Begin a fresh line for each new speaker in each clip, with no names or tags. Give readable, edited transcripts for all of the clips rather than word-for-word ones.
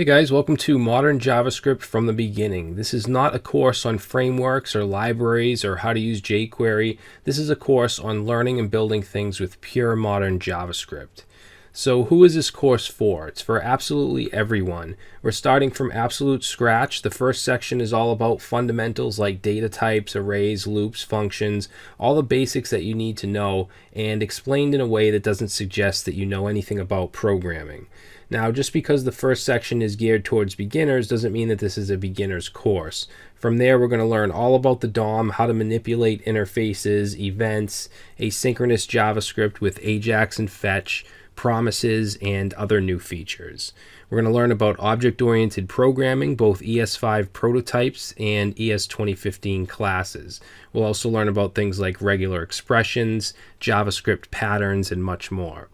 Hey guys, welcome to Modern JavaScript from the Beginning. This is not a course on frameworks or libraries or how to use jQuery. This is a course on learning and building things with pure modern JavaScript. So who is this course for? It's for absolutely everyone. We're starting from absolute scratch. The first section is all about fundamentals like data types, arrays, loops, functions, all the basics that you need to know, and explained in a way that doesn't suggest that you know anything about programming. Now, just because the first section is geared towards beginners doesn't mean that this is a beginner's course. From there, we're going to learn all about the DOM, how to manipulate interfaces, events, asynchronous JavaScript with Ajax and Fetch, promises, and other new features. We're going to learn about object-oriented programming, both ES5 prototypes and ES 2015 classes. We'll also learn about things like regular expressions, JavaScript patterns, and much more.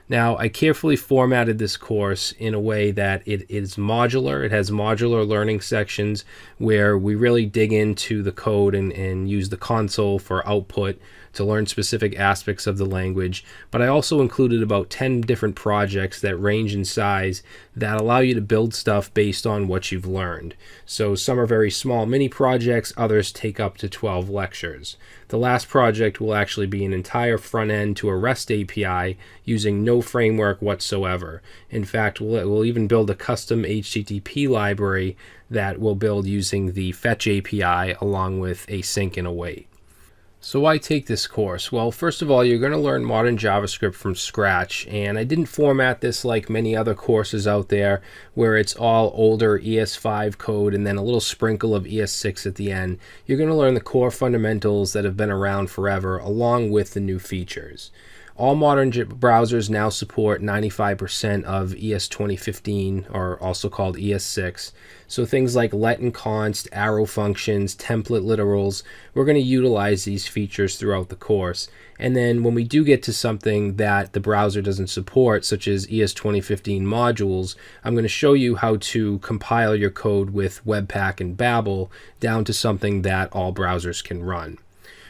Now, I carefully formatted this course in a way that it is modular. It has modular learning sections where we really dig into the code and use the console for output to learn specific aspects of the language. But I also included about 10 different projects that range in size that allow you to build stuff based on what you've learned. So some are very small mini projects, others take up to 12 lectures. The last project will actually be an entire front end to a REST API using no framework whatsoever. In fact, we'll even build a custom HTTP library that we'll build using the Fetch API along with async and await. So why take this course? Well, first of all, you're going to learn modern JavaScript from scratch, and I didn't format this like many other courses out there where it's all older ES5 code and then a little sprinkle of ES6 at the end. You're going to learn the core fundamentals that have been around forever along with the new features. All modern browsers now support 95% of ES 2015, or also called ES6. So things like let and const, arrow functions, template literals, we're going to utilize these features throughout the course. And then when we do get to something that the browser doesn't support, such as ES 2015 modules, I'm going to show you how to compile your code with Webpack and Babel down to something that all browsers can run.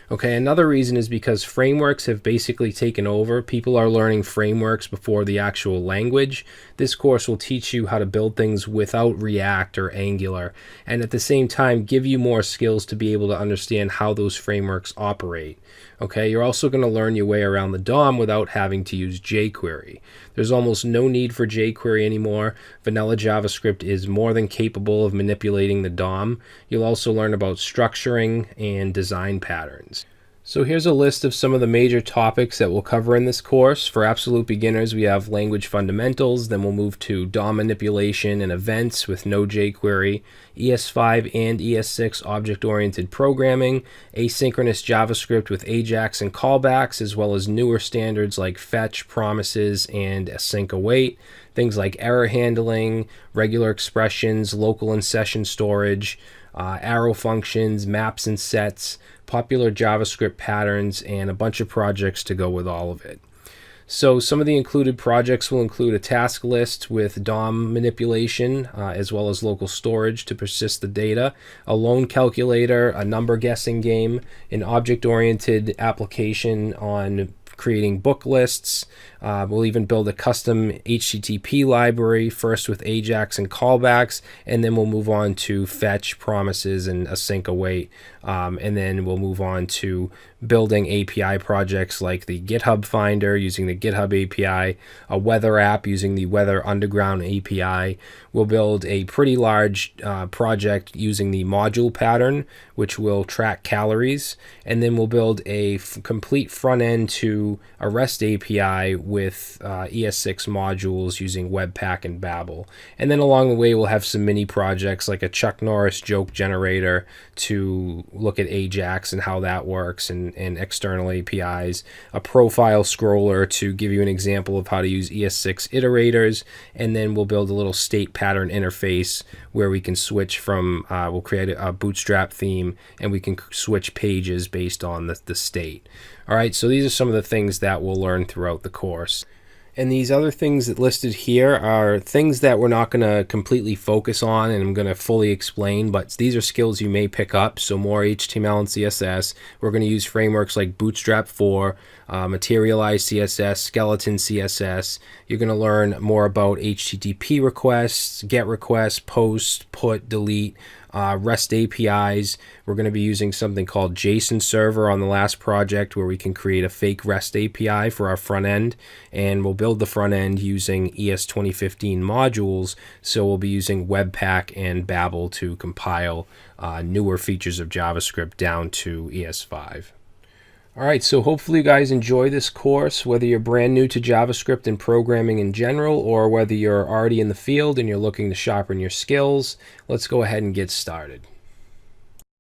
Okay, another reason is because frameworks have basically taken over. People are learning frameworks before the actual language. This course will teach you how to build things without React or Angular, and at the same time give you more skills to be able to understand how those frameworks operate. Okay, you're also going to learn your way around the DOM without having to use jQuery. There's almost no need for jQuery anymore. Vanilla JavaScript is more than capable of manipulating the DOM. You'll also learn about structuring and design patterns. So here's a list of some of the major topics that we'll cover in this course. For absolute beginners, we have language fundamentals, then we'll move to DOM manipulation and events with no jQuery, ES5 and ES6 object-oriented programming, asynchronous JavaScript with Ajax and callbacks, as well as newer standards like fetch, promises, and async await, things like error handling, regular expressions, local and session storage, arrow functions, maps and sets, popular JavaScript patterns, and a bunch of projects to go with all of it. So some of the included projects will include a task list with DOM manipulation, as well as local storage to persist the data, a loan calculator, a number guessing game, an object-oriented application on creating book lists. We'll even build a custom HTTP library, first with Ajax and callbacks, and then we'll move on to fetch, promises, and async await. And then we'll move on to building API projects like the GitHub Finder using the GitHub API, a weather app using the Weather Underground API. We'll build a pretty large project using the module pattern, which will track calories. And then we'll build a complete front end to a REST API with ES6 modules using Webpack and Babel. And then along the way, we'll have some mini projects like a Chuck Norris joke generator to look at Ajax and how that works and external APIs, a profile scroller to give you an example of how to use ES6 iterators, and then we'll build a little state pattern interface where we can switch from, we'll create a bootstrap theme and we can switch pages based on the state. All right, so these are some of the things that we'll learn throughout the course. And these other things that listed here are things that we're not going to completely focus on and I'm going to fully explain, but these are skills you may pick up. So more HTML and CSS. We're going to use frameworks like Bootstrap 4, Materialize CSS, Skeleton CSS. You're going to learn more about HTTP requests, GET requests, POST, PUT, DELETE, REST APIs. We're going to be using something called JSON Server on the last project where we can create a fake REST API for our front end, and we'll build the front end using ES 2015 modules. So we'll be using Webpack and Babel to compile newer features of JavaScript down to ES5. Alright, so hopefully you guys enjoy this course, whether you're brand new to JavaScript and programming in general, or whether you're already in the field and you're looking to sharpen your skills. Let's go ahead and get started.